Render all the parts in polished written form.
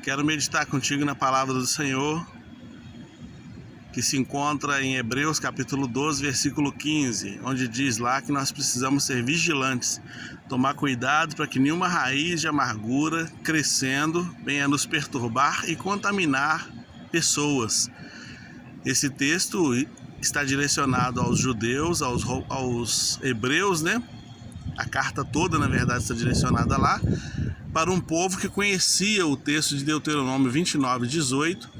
Quero meditar contigo na palavra do Senhor, que se encontra em Hebreus capítulo 12, versículo 15, onde diz lá que nós precisamos ser vigilantes, tomar cuidado para que nenhuma raiz de amargura crescendo venha nos perturbar e contaminar pessoas. Esse texto está direcionado aos judeus, aos hebreus, né? A carta toda, na verdade, está direcionada lá para um povo que conhecia o texto de Deuteronômio 29, 18,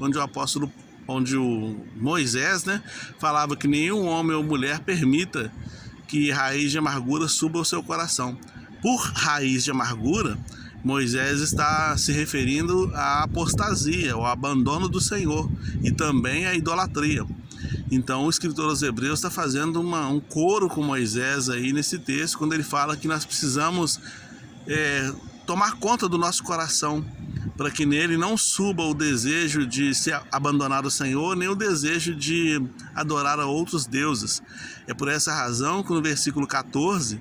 onde o Moisés, né, falava que nenhum homem ou mulher permita que raiz de amargura suba ao seu coração. Por raiz de amargura, Moisés está se referindo à apostasia, ao abandono do Senhor e também à idolatria. Então o escritor aos Hebreus está fazendo um coro com Moisés aí nesse texto, quando ele fala que nós precisamos tomar conta do nosso coração, para que nele não suba o desejo de se abandonar o Senhor, nem o desejo de adorar a outros deuses. É por essa razão que no versículo 14,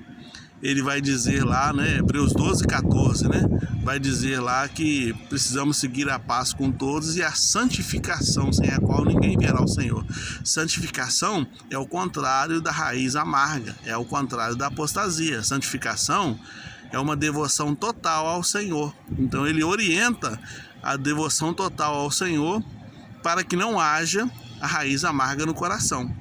ele vai dizer lá, né, Hebreus 12, 14, né, vai dizer lá que precisamos seguir a paz com todos e a santificação, sem a qual ninguém verá o Senhor. Santificação é o contrário da raiz amarga, é o contrário da apostasia. Santificação é uma devoção total ao Senhor. Então ele orienta a devoção total ao Senhor para que não haja a raiz amarga no coração.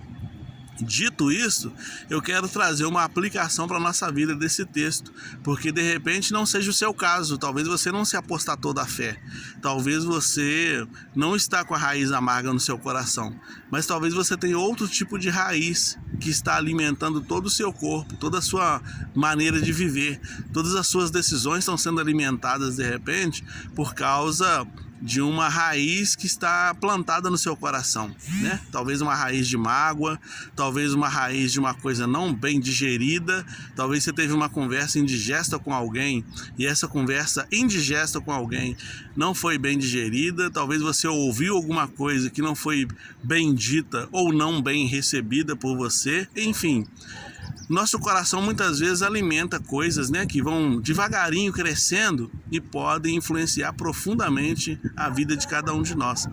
Dito isso, eu quero trazer uma aplicação para a nossa vida desse texto, porque de repente não seja o seu caso, talvez você não se apostatou da fé, talvez você não está com a raiz amarga no seu coração, mas talvez você tenha outro tipo de raiz que está alimentando todo o seu corpo, toda a sua maneira de viver, todas as suas decisões estão sendo alimentadas de repente por causa de uma raiz que está plantada no seu coração, né? Talvez uma raiz de mágoa, talvez uma raiz de uma coisa não bem digerida, talvez você teve uma conversa indigesta com alguém e essa conversa indigesta com alguém não foi bem digerida, talvez você ouviu alguma coisa que não foi bem dita ou não bem recebida por você, enfim. Nosso coração muitas vezes alimenta coisas, né, que vão devagarinho crescendo e podem influenciar profundamente a vida de cada um de nós.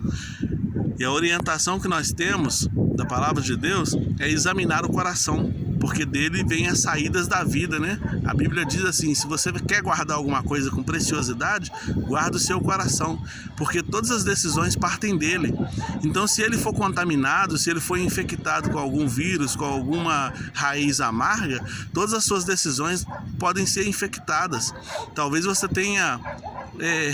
E a orientação que nós temos da palavra de Deus é examinar o coração, porque dele vem as saídas da vida, né? A Bíblia diz assim, se você quer guardar alguma coisa com preciosidade, guarda o seu coração, porque todas as decisões partem dele. Então, se ele for contaminado, se ele for infectado com algum vírus, com alguma raiz amarga, todas as suas decisões podem ser infectadas. Talvez você tenha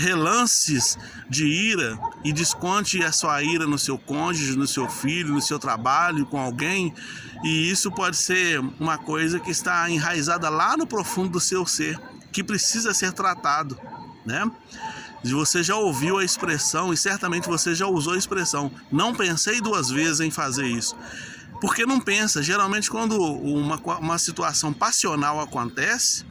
relances de ira e desconte a sua ira no seu cônjuge, no seu filho, no seu trabalho, com alguém, e isso pode ser uma coisa que está enraizada lá no profundo do seu ser, que precisa ser tratado, né? Você já ouviu a expressão, e certamente você já usou a expressão, não pensei duas vezes em fazer isso. Porque não pensa? Geralmente quando uma situação passional acontece,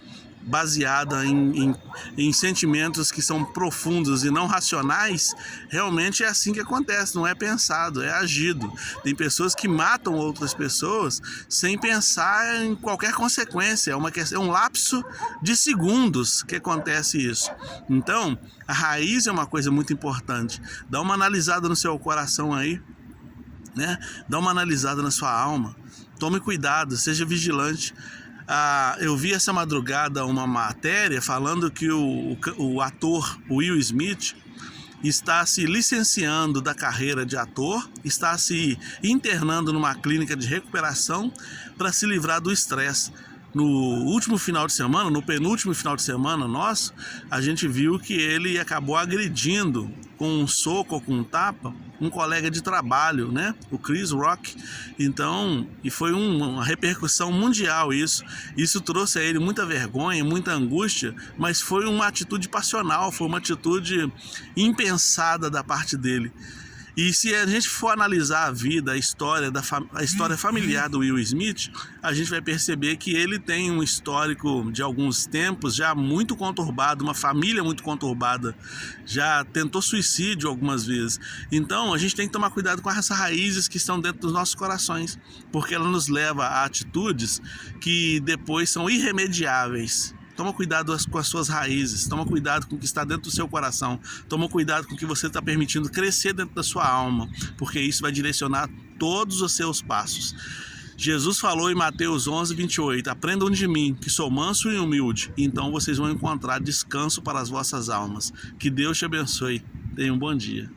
baseada em sentimentos que são profundos e não racionais, realmente é assim que acontece, não é pensado, é agido. Tem pessoas que matam outras pessoas sem pensar em qualquer consequência, é um lapso de segundos que acontece isso. Então, a raiz é uma coisa muito importante. Dá uma analisada no seu coração aí, né? Dá uma analisada na sua alma. Tome cuidado, seja vigilante. Eu vi essa madrugada uma matéria falando que o ator Will Smith está se licenciando da carreira de ator, está se internando numa clínica de recuperação para se livrar do estresse. No último final de semana, no penúltimo final de semana nosso, a gente viu que ele acabou agredindo com um soco ou com um tapa um colega de trabalho, né? O Chris Rock. Então, e foi uma repercussão mundial isso. Isso trouxe a ele muita vergonha, muita angústia, mas foi uma atitude passional, foi uma atitude impensada da parte dele. E se a gente for analisar a vida, a história familiar do Will Smith, a gente vai perceber que ele tem um histórico de alguns tempos já muito conturbado, uma família muito conturbada, já tentou suicídio algumas vezes. Então a gente tem que tomar cuidado com essas raízes que estão dentro dos nossos corações, porque ela nos leva a atitudes que depois são irremediáveis. Toma cuidado com as suas raízes, toma cuidado com o que está dentro do seu coração, toma cuidado com o que você está permitindo crescer dentro da sua alma, porque isso vai direcionar todos os seus passos. Jesus falou em Mateus 11:28, aprendam de mim, que sou manso e humilde, e então vocês vão encontrar descanso para as vossas almas. Que Deus te abençoe. Tenha um bom dia.